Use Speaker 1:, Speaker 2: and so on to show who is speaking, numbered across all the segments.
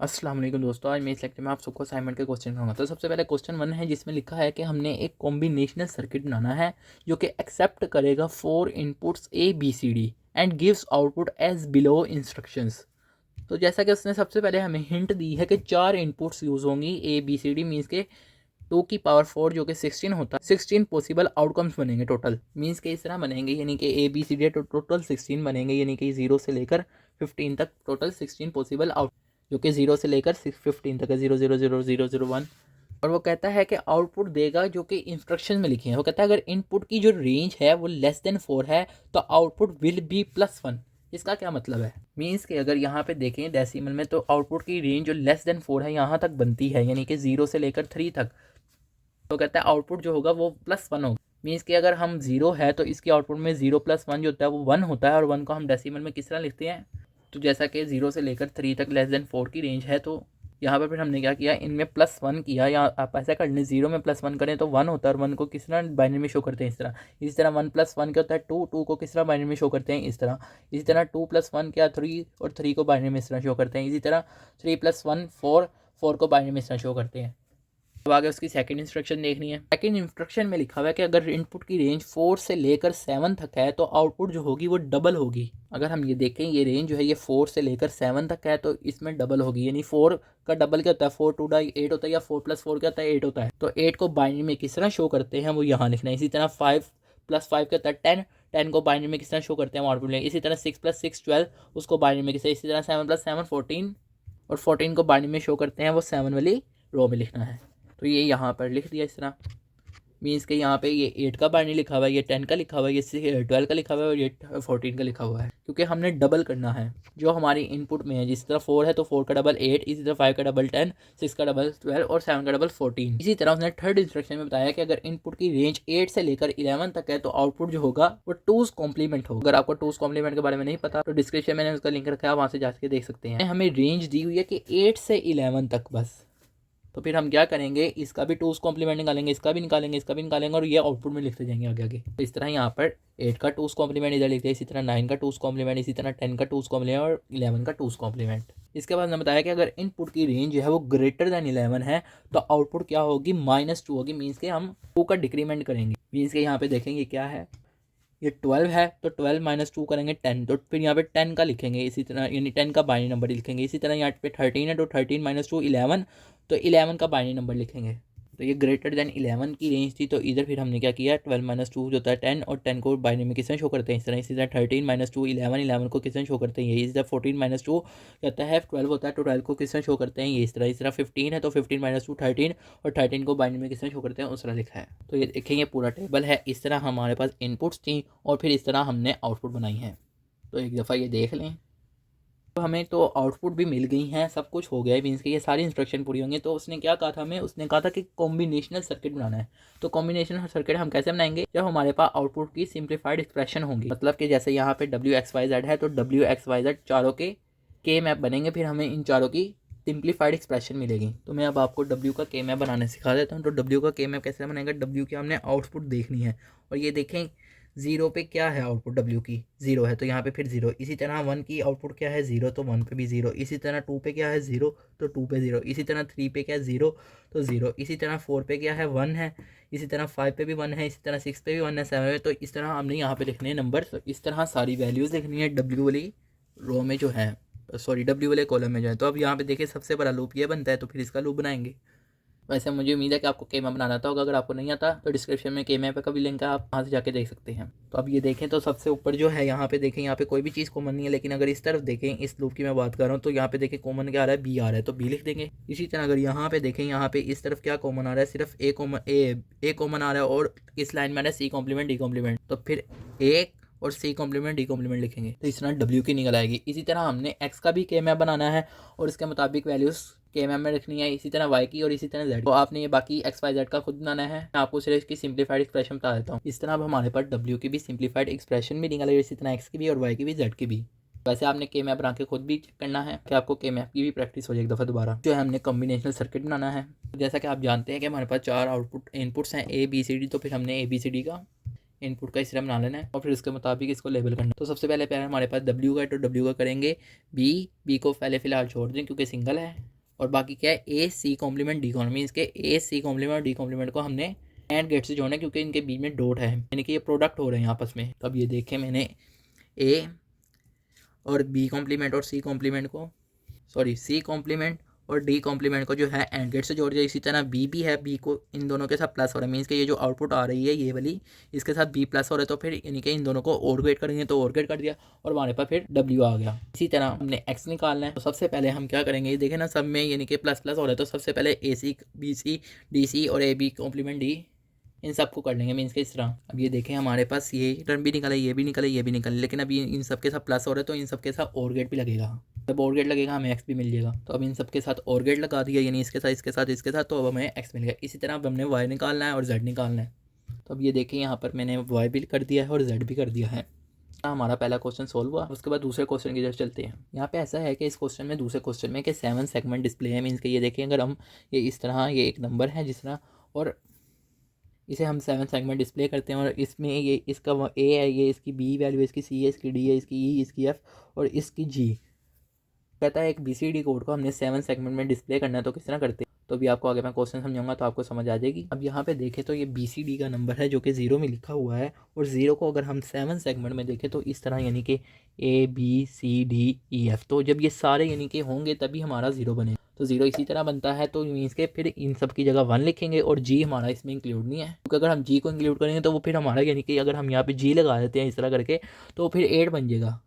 Speaker 1: अस्सलाम वालेकुम दोस्तों, आज मैं इस लेक्चर में आप सबको असाइनमेंट के क्वेश्चन कराऊंगा। तो सबसे पहले क्वेश्चन 1 है जिसमें लिखा है कि हमने एक कॉम्बिनेशनल सर्किट बनाना है जो कि एक्सेप्ट करेगा 4 inputs A B C D and gives output as below instructions. तो जैसा कि उसने सबसे पहले हमें हिंट दी है कि 4 इनपुट्स यूज़ होंगी A B C D means के 2 की पावर 4 जो कि 16 होता है। 16 पॉसिबल आउटकम्स बनेंगे टोटल, मीन्स के इस तरह बनेंगे, यानी कि A B C D total 16 बनेंगे, यानी कि 0 से लेकर 15 तक टोटल 16 पॉसिबल आउट, जो कि 0 से लेकर 15 तक है, 0 0 0 0 0 1। और वो कहता है कि आउटपुट देगा जो कि इंस्ट्रक्शन में लिखे हैं। वो कहता है अगर इनपुट की जो रेंज है वो लेस देन 4 है तो आउटपुट विल बी +1। इसका क्या मतलब है? मीन्स कि अगर यहाँ पे देखें डेसिमल में तो आउटपुट की रेंज जो लेस देन 4 है यहाँ तक बनती है, यानी कि 0 से लेकर 3 तक। तो कहता है आउटपुट जो होगा वो +1 होगा। मीन्स कि अगर हम 0 है तो इसके आउटपुट में 0 + 1 जो होता है वो 1 होता है, और 1 को हम डेसिमल में किस तरह लिखते हैं? तो जैसा कि 0 से लेकर 3 तक लेस देन 4 की रेंज है, तो यहाँ पर फिर हमने क्या किया, इनमें +1 किया, या आप ऐसा कर लें 0 में +1 करें तो 1 होता है, और 1 को किस तरह बाइनरी में शो करते हैं? इस तरह 1 + 1 क्या होता है 2, 2 को किस तरह बाइनरी में शो करते हैं? इसी तरह 2 + 1 क्या 3, और 3 को बाइनरी में इस तरह शो करते हैं। इसी तरह 3 + 1 4, 4 को बाइनरी में इस तरह शो करते हैं। अब आगे उसकी सेकंड इंस्ट्रक्शन देखनी है। सेकंड इंस्ट्रक्शन में लिखा हुआ है कि अगर इनपुट की रेंज 4 से लेकर 7 तक है तो आउटपुट जो होगी वो डबल होगी। अगर हम ये देखें, ये रेंज जो है ये 4 से लेकर 7 तक है तो इसमें डबल होगी, यानी 4 का डबल क्या होता है? 4 2 8 होता है, या 4 + 4 क्या होता है? 8 होता है। तो 8 को बाइनरी में किस तरह शो करते हैं वो यहाँ लिखना है। इसी तरह 5 + 5 क्या होता है? 10, 10 को बाइनरी में किस तरह शो करते हैं? आउटपुट में। इसी तरह 6 + 6 12, उसको बाइनरी में किस तरह? इसी तरह 7 + 7 14, और 14 को बाइनरी में शो करते हैं, वो 7 वाली रो में लिखना है। तो ये यहाँ पर लिख दिया इस तरह। मीन्स के यहाँ पे ये 8 का बाइनरी लिखा हुआ है, ये 10 का लिखा हुआ है, ये 12 का लिखा हुआ है, और ये 14 का लिखा हुआ है, क्योंकि हमने डबल करना है जो हमारी इनपुट में है। जिस तरह 4 है तो 4 का डबल 8, इसी तरह 5 का डबल 10, 6 का डबल 12, और 7 का डबल 14। इसी तरह उसने थर्ड इंस्ट्रक्शन में बताया कि अगर इनपुट की रेंज 8 से लेकर 11 तक है तो आउटपुट जो होगा वो 2's कॉम्प्लीमेंट होगा। अगर आपको 2's कॉम्प्लीमेंट के बारे में नहीं पता तो डिस्क्रिप्शन में मैंने उसका लिंक रखा है, वहाँ से जाके देख सकते हैं। हमें रेंज दी हुई है कि 8 से 11 तक बस। तो फिर हम क्या करेंगे, इसका भी 2's कॉम्प्लीमेंट निकालेंगे, इसका भी निकालेंगे, इसका भी निकालेंगे, और ये आउटपुट में लिखते जाएंगे आगे आगे। तो इस तरह यहाँ पर 8 का 2's कॉम्प्लीमेंट इधर लिखते हैं, इसी तरह 9 का 2's कॉम्प्लीमेंट, इसी तरह 10 का 2's कॉम्प्लीमेंट, और 11 का 2's कॉम्प्लीमेंट। इसके बाद हमने बताया कि अगर इनपुट की रेंज जो है वो ग्रेटर देन 11 है तो आउटपुट क्या होगी? -2 होगी। मीन्स के हम 2 का डिक्रीमेंट करेंगे। मीन्स के यहाँ पे देखेंगे क्या है, ये 12 है तो 12 - 2 करेंगे 10, तो फिर यहाँ पे 10 का लिखेंगे इसी तरह, यानी 10 का बाइनरी नंबर लिखेंगे। इसी तरह यहाँ पे 13 है तो 13 - 2 11, तो 11 का बाइनरी नंबर लिखेंगे। तो ये ग्रेटर देन 11 की रेंज थी, तो इधर फिर हमने क्या किया, 12 - 2 जो होता है 10, और 10 को बाइनरी में किसने शो करते हैं? इस तरह। इसी तरह 13 - 2 11, 11 को किसने शो करते हैं? ये। इसी तरह 14 - 2 कहता है 12 होता है तो 12 को किसने शो करते हैं? ये। इस तरह 15 है तो 15 - 2 13, और 13 को बाइनरी में किसने शो करते हैं? उस तरह लिखा है। तो ये देखेंगे पूरा टेबल है। इस तरह हमारे पास इनपुट्स थी और फिर इस तरह हमने आउटपुट बनाई है। तो एक दफ़ा ये देख लें। तो हमें तो आउटपुट भी मिल गई हैं, सब कुछ हो गया है, मीन्स कि ये सारी इंस्ट्रक्शन पूरी होंगी। तो उसने क्या कहा था हमें? उसने कहा था कि कॉम्बिनेशनल सर्किट बनाना है। तो कॉम्बिनेशनल सर्किट हम कैसे बनाएंगे? जब हमारे पास आउटपुट की सिंप्लीफाइड एक्सप्रेशन होंगी, मतलब कि जैसे यहाँ पे WXYZ है तो WXYZ चारों के मैप बनेंगे, फिर हमें इन चारों की सिंप्लीफाइड एक्सप्रेशन मिलेगी। तो मैं अब आपको W का के मैप बनाने सिखा देता हूँ। तो W का के मैप कैसे बनेगा? W की हमने आउटपुट देखनी है, और ये देखें 0 पे क्या है आउटपुट? W की 0 है तो यहाँ पे फिर 0। इसी तरह 1 की आउटपुट क्या है? 0, तो 1 पे भी 0। इसी तरह 2 पे क्या है? 0, तो 2 पे 0। इसी तरह 3 पे क्या है? 0, तो 0। इसी तरह 4 पे क्या है? 1 है। इसी तरह 5 पे भी 1 है। इसी तरह 6 पे भी 1 है, 7 पे। तो इस तरह हमने यहाँ पे लिखने हैं नंबर। तो इस तरह सारी वैल्यूज़ लिखनी है W वाली रो में जो है, सॉरी W वाले कॉलम में जो है। तो अब यहाँ पे देखिए सबसे बड़ा लूप ये बनता है, तो फिर इसका लूप बनाएंगे। वैसे मुझे उम्मीद है कि आपको के मैप बनाना आता होगा। अगर आपको नहीं आता तो डिस्क्रिप्शन में के मैप का भी लिंक है, आप वहाँ से जाके देख सकते हैं। तो अब ये देखें तो सबसे ऊपर जो है यहाँ पे देखें, यहाँ पे कोई भी चीज़ कॉमन नहीं है, लेकिन अगर इस तरफ देखें, इस लूप की मैं बात कर रहा हूँ, तो यहाँ पे देखें कॉमन क्या आ रहा है? B आ रहा है, तो B लिख देंगे। इसी तरह अगर यहाँ पे देखें, यहाँ पे इस तरफ क्या कॉमन आ रहा है? सिर्फ A कॉमन आ रहा है, और इस लाइन में आ रहा है C कॉम्प्लीमेंट D कॉम्प्लीमेंट, तो फिर A और C कॉम्प्लीमेंट D कॉम्प्लीमेंट लिखेंगे, तो इस तरह W की निकल आएगी। इसी तरह हमने X का भी के मैप बनाना है और इसके मुताबिक वैल्यूज़ के मैप में रखनी है, इसी तरह Y की और इसी तरह Z। तो आपने ये बाकी XYZ का खुद बनाना है। मैं आपको सिर्फ इसकी सिंप्लीफाइड एक्सप्रेशन बता देता हूँ। इस तरह अब हमारे पास W की भी सिंप्लीफाइड एक्सप्रेशन भी निकलेगी, इसी तरह X की भी, और Y की भी, Z की भी। वैसे आपने के मैप बना के खुद भी चेक करना है कि आपको के मैप की भी प्रैक्टिस हो जाए एक दफ़ा दोबारा। जो है हमने कॉम्बिनेशनल सर्किट बनाना है। जैसा कि आप जानते हैं कि हमारे पास 4 आउटपुट इनपुट्स हैं ABCD, तो फिर हमने ABCD का इनपुट का इस तरह बना लेना है और फिर उसके मुताबिक इसको लेबल करना है। तो सबसे पहले हमारे पास W का है, तो W का करेंगे B को पहले फ़िलहाल छोड़ दें क्योंकि सिंगल है। और बाकी क्या है A C complement D complement, means के ए सी कॉम्प्लीमेंट और डी कॉम्प्लीमेंट को हमने एंड गेट से जोड़ना है क्योंकि इनके बीच में डॉट है, यानी कि ये प्रोडक्ट हो रहे हैं आपस में। तो अब ये देखें मैंने ए और बी कॉम्प्लीमेंट और सी कॉम्प्लीमेंट को, सॉरी सी कॉम्प्लीमेंट और डी कॉम्प्लीमेंट को जो है एंड गेट से जोड़ दिया। इसी तरह बी भी है, बी को इन दोनों के साथ प्लस हो रहा है, मीन्स कि ये जो आउटपुट आ रही है ये वाली, इसके साथ बी प्लस हो रहा है, तो फिर यानी कि इन दोनों को और गेट करेंगे तो और गेट कर दिया और हमारे पास फिर डब्ल्यू आ गया। इसी तरह हमने एक्स निकालना है, तो सबसे पहले हम क्या करेंगे, ये देखें ना सब में यानी कि प्लस प्लस हो रहा है, तो सबसे पहले ए C B C D C और ए बी कॉम्प्लीमेंट डी इन सबको कर लेंगे, मीन्स के इस तरह। अब ये देखें हमारे पास ये टर्म भी निकला, ये भी निकला, ये भी निकला, लेकिन अभी इन सब के साथ प्लस हो रहा है तो इन सब के साथ और गेट भी लगेगा। जब और गेट लगेगा हमें एक्स भी मिल जाएगा, तो अब इन सब के साथ और गेट लगा दिया, यानी इसके साथ इसके साथ इसके साथ, तो अब हमें एक्स मिल गया। इसी तरह अब हमने वाई निकालना है और जेड निकालना है। तो अब ये देखें यहाँ पर मैंने वाई भी कर दिया है और जेड भी कर दिया है। हमारा पहला क्वेश्चन सोल्व हुआ। उसके बाद दूसरे क्वेश्चन की तरफ चलते हैं। यहाँ पे ऐसा है कि इस क्वेश्चन में, दूसरे क्वेश्चन में कि 7 सेगमेंट डिस्प्ले है, मीन्स कि ये देखें अगर हम ये इस तरह, ये एक नंबर है जिस तरह, और इसे हम 7 सेगमेंट डिस्प्ले करते हैं और इसमें ये इसका ए है, ये इसकी बी वैल्यू, इसकी सी है, इसकी डी है, इसकी ई, इसकी एफ और इसकी जी। कहता है एक BCD कोड को हमने 7 सेगमेंट में डिस्प्ले करना है, तो किस तरह करते हैं। तो अभी आपको आगे मैं क्वेश्चन समझाऊंगा तो आपको समझ आ जाएगी। अब यहाँ पे देखें तो ये BCD का नंबर है जो कि 0 में लिखा हुआ है, और 0 को अगर हम 7 सेगमेंट में देखें तो इस तरह, यानी कि ABCDEF, तो जब ये सारे यानी कि होंगे तभी हमारा 0 बनेगा। तो 0 इसी तरह बनता है, तो मीन्स के फिर इन सब की जगह 1 लिखेंगे और G हमारा इसमें इंक्लूड नहीं है, क्योंकि अगर हम G को इंक्लूड करेंगे तो वो फिर हमारा, यानी कि अगर हम यहाँ पे G लगा देते हैं इस तरह करके तो फिर 8 बन जाएगा।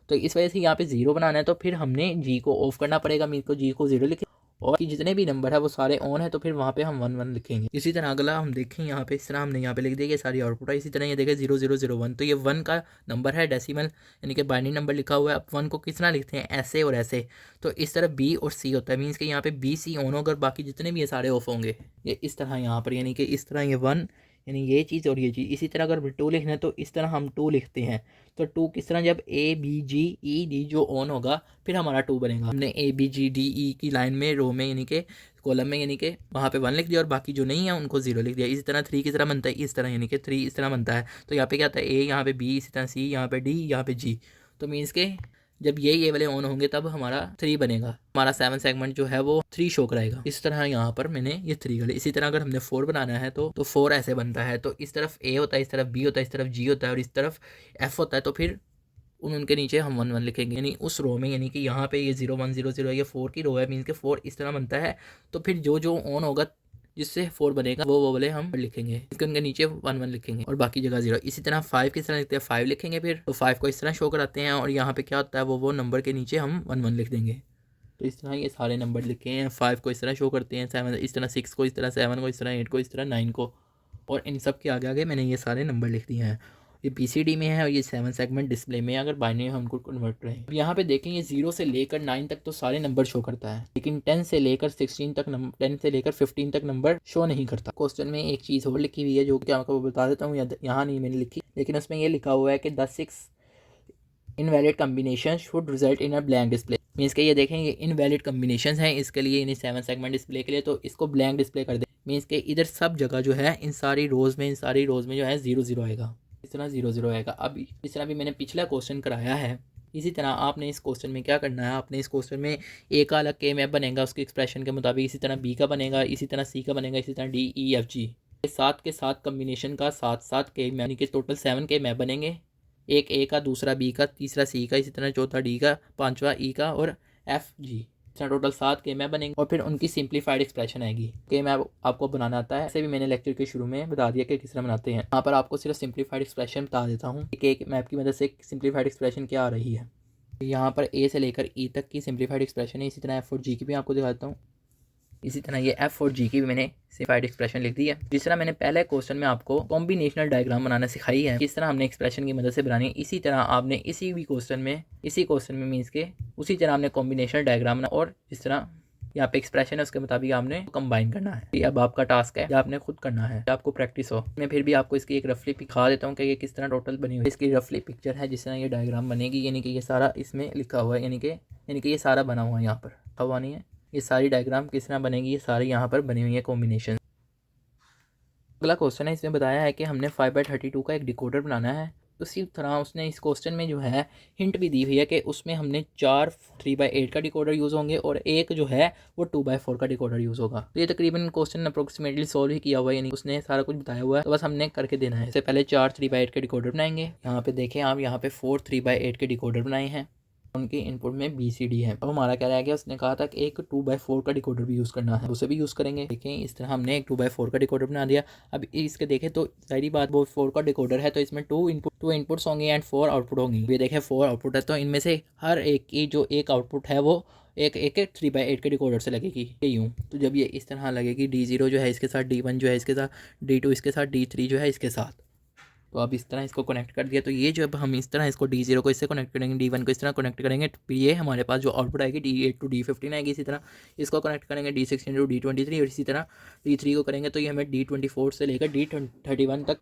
Speaker 1: तो इस वजह से यहाँ पे 0 बनाना है, तो फिर हमने G को ऑफ करना पड़ेगा, मीन्स को G को 0 लिखें और कि जितने भी नंबर है वो सारे ऑन है, तो फिर वहाँ पे हम 1 1 लिखेंगे। इसी तरह अगला हम देखें यहाँ पे, इस तरह हमने यहाँ पे लिख दिया ये सारी आउटपुट है। इसी तरह ये देखें 0 0 0 1, तो ये 1 का नंबर है डेसिमल, यानी कि बाइनरी नंबर लिखा हुआ है। अब 1 को किस तरह लिखते हैं, ऐसे और ऐसे, तो इस तरह B और C होता है, मीन्स कि यहाँ पे B C ऑन होगा और बाकी जितने भी ये सारे ऑफ होंगे। ये इस तरह यहाँ पर, यानी कि इस तरह ये 1, यानी ये चीज़ और ये चीज़। इसी तरह अगर 2 लिखना है तो इस तरह हम 2 लिखते हैं, तो 2 किस तरह, जब ABGED जो ऑन होगा फिर हमारा 2 बनेगा। हमने ABGDE की लाइन में, रो में, यानी कि कॉलम में, यानी कि वहाँ पे 1 लिख दिया और बाकी जो नहीं है उनको 0 लिख दिया। इसी तरह 3 किस तरह बनता है, इस तरह, यानी कि 3 इस तरह बनता है। तो यहाँ पे क्या आता है, A, यहाँ पे B, इसी तरह C, यहाँ पे D, यहाँ पे G। तो मीन्स के जब ये वाले ऑन होंगे तब हमारा 3 बनेगा, हमारा 7 सेगमेंट जो है वो 3 शो कराएगा। इस तरह यहाँ पर मैंने ये 3 कर लिया। इसी तरह अगर हमने 4 बनाना है तो 4 ऐसे बनता है, तो इस तरफ A होता है, इस तरफ B होता है, इस तरफ G होता है और इस तरफ F होता है, तो फिर उनके नीचे हम 1 1 लिखेंगे, यानी उस रो में, यानी कि यहाँ पे ये 0 1 0 0 है, ये 4 की रो है, मीन्स के 4 इस तरह बनता है। तो फिर जो जो ऑन होगा जिससे 4 बनेगा वो वाले हम लिखेंगे, इसके उनके नीचे 1 1 लिखेंगे और बाकी जगह 0। इसी तरह 5 किस तरह लिखते हैं, 5 लिखेंगे फिर, तो 5 को इस तरह शो कराते हैं और यहाँ पे क्या होता है, वो नंबर के नीचे हम 1 1 लिख देंगे। तो इस तरह ये सारे नंबर लिखे हैं। 5 को इस तरह शो करते हैं, 7 इस तरह, 6 को इस तरह, 7 को इस तरह, 8 को इस तरह, 9 को, और इन सब के आगे आगे मैंने ये सारे नंबर लिख दिए हैं। ये BCD में है और ये 7 सेगमेंट डिस्प्ले में है, अगर बाइनरी हम उनको कन्वर्ट करें। अब यहाँ पे देखें ये 0 से लेकर 9 तक तो सारे नंबर शो करता है, लेकिन 10 से लेकर 16 तक 10 से लेकर 15 तक नंबर शो नहीं करता। क्वेश्चन में एक चीज़ और लिखी हुई है जो कि आपको बता देता हूँ, यहाँ नहीं मैंने लिखी, लेकिन उसमें ये लिखा हुआ है कि the 6 invalid combination should result in a blank display. Means के ये देखें ये इनवैलिड कम्बिनेशन हैं इसके लिए, यानी 7 सेगमेंट डिस्प्ले के लिए, तो इसको ब्लैंक डिस्प्ले कर दे। मीन्स के इधर सब जगह जो है इन सारी रोज़ में जो है 0 0 आएगा, इस तरह 0 0 आएगा। अब इस तरह भी मैंने पिछला क्वेश्चन कराया है। इसी तरह आपने इस क्वेश्चन में क्या करना है, आपने इस क्वेश्चन में A का अलग K मैप बनेगा उसके एक्सप्रेशन के मुताबिक, इसी तरह B का बनेगा, इसी तरह C का बनेगा, इसी तरह D E F G, 7 के 7 कम्बिनेशन का 7 K मैप, यानी कि टोटल 7 K मैप बनेंगे। एक A का, दूसरा B का, तीसरा C का, इसी तरह चौथा D का, पांचवा E का और F G, इस तरह टोटल 7 के मैप बनेंगे और फिर उनकी सिंप्लीफाइड एक्सप्रेशन आएगी। के मैप आपको बनाना आता है, ऐसे भी मैंने लेक्चर के शुरू में बता दिया कि किस तरह बनाते हैं। यहाँ पर आपको सिर्फ सिंप्लीफाइड एक्सप्रेशन बता देता हूँ कि एक मैप की मदद से सिंप्लीफाइड एक्सप्रेशन क्या आ रही है। यहाँ पर A से लेकर E तक की सिंप्लीफाइड एक्सप्रेशन है। इसी तरह F और G की भी आपको दिखाता हूँ। इसी तरह ये F और G की भी मैंने सिंप्लीफाइड एक्सप्रेशन लिख दी है। जिस तरह मैंने पहले क्वेश्चन में आपको कॉम्बिनेशनल डायग्राम बनाना सिखाई है, किस तरह हमने एक्सप्रेशन की मदद से बनानी है, इसी तरह आपने इसी क्वेश्चन में मीन्स के उसी तरह आपने कॉम्बिनेशनल डायग्राम बनाना, और जिस तरह यहाँ पे एक्सप्रेशन है उसके मुताबिक आपने कंबाइन करना है। ये अब आपका टास्क है, आपने खुद करना है, आपको प्रैक्टिस हो। मैं फिर भी आपको इसकी एक रफली दिखा देता हूँ कि ये किस तरह टोटल बनी हुई है। इसकी रफली पिक्चर है जिस तरह ये डायग्राम बनेगी, यानी कि ये सारा इसमें लिखा हुआ है, यानी कि ये सारा बना हुआ है, यहाँ पर हवा नहीं है। ये सारी डायग्राम किस तरह बनेगी, ये सारी यहाँ पर बनी हुई है कॉम्बिनेशन। अगला क्वेश्चन है, इसमें बताया है कि हमने 5/32 का एक डिकोडर बनाना है। तो इसी तरह उसने इस क्वेश्चन में जो है हिंट भी दी हुई है कि उसमें हमने 4 3/8 का डिकोडर यूज़ होंगे और एक जो है वो 2/4 का डिकोडर यूज़ होगा। तो ये तकरीबन क्वेश्चन अप्रोक्सीमेटली सॉल्व ही किया हुआ है, यानी उसने सारा कुछ बताया हुआ है, तो बस हमने करके देना है। इससे पहले 4 3/8 के डिकोडर बनाएंगे। यहाँ पे देखें आप, यहाँ पे 4 3/8 के डिकोडर बनाए हैं, उनके इनपुट में BCD है। अब हमारा क्या रह गया, उसने कहा था कि एक 2/4 का डिकोडर भी यूज़ करना है, उसे भी यूज़ करेंगे। देखें इस तरह हमने एक 2/4 का डिकोडर बना दिया। अब इसके देखें तो सारी बात, वो 4 का डिकोडर है तो इसमें 2 इनपुट्स होंगे एंड 4 आउटपुट होंगे। ये देखें 4 आउटपुट है, तो इनमें से हर एक की जो एक आउटपुट है वो एक 3/8 के डिकोडर से लगेगी, यूँ। तो जब ये इस तरह लगेगी, D0 जो है इसके साथ, D1 जो है इसके साथ, D2 इसके साथ, D3 जो है इसके साथ। तो अब इस तरह इसको कनेक्ट कर दिया। तो ये जब हम इस तरह इसको D0 को इससे कनेक्ट करेंगे, D1 को इस तरह कनेक्ट करेंगे, तो ये हमारे पास जो आउटपुट आएगी D8 to D15 आएगी। इसी तरह इसको कनेक्ट करेंगे D16 to D23 और इसी तरह D3 को करेंगे तो ये हमें D24 से लेकर D31 तक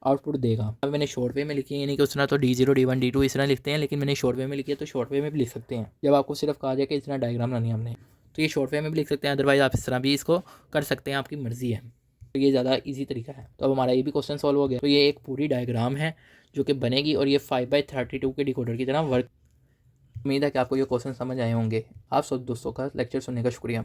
Speaker 1: आउटपुट देगा। अब मैंने शॉर्ट वे में लिखी है, यानी कि उस तरह तो D0 D1 D2 इस तरह लिखते हैं, लेकिन मैंने शॉर्ट वे में लिखी है तो शॉर्ट वे में भी लिख सकते हैं। जब आपको सिर्फ कहा जाए कि इस तरह डायग्राम बनानी है हमने, तो ये शॉर्ट वे में भी लिख सकते हैं, अदरवाइज आप इस तरह भी इसको कर सकते हैं, आपकी मर्ज़ी है। तो ये ज़्यादा इजी तरीका है। तो अब हमारा ये भी क्वेश्चन सॉल्व हो गया। तो ये एक पूरी डायग्राम है जो कि बनेगी और ये 5/32 के डिकोडर की तरह वर्क। उम्मीद है कि आपको ये क्वेश्चन समझ आए होंगे। आप सब दोस्तों का लेक्चर सुनने का शुक्रिया।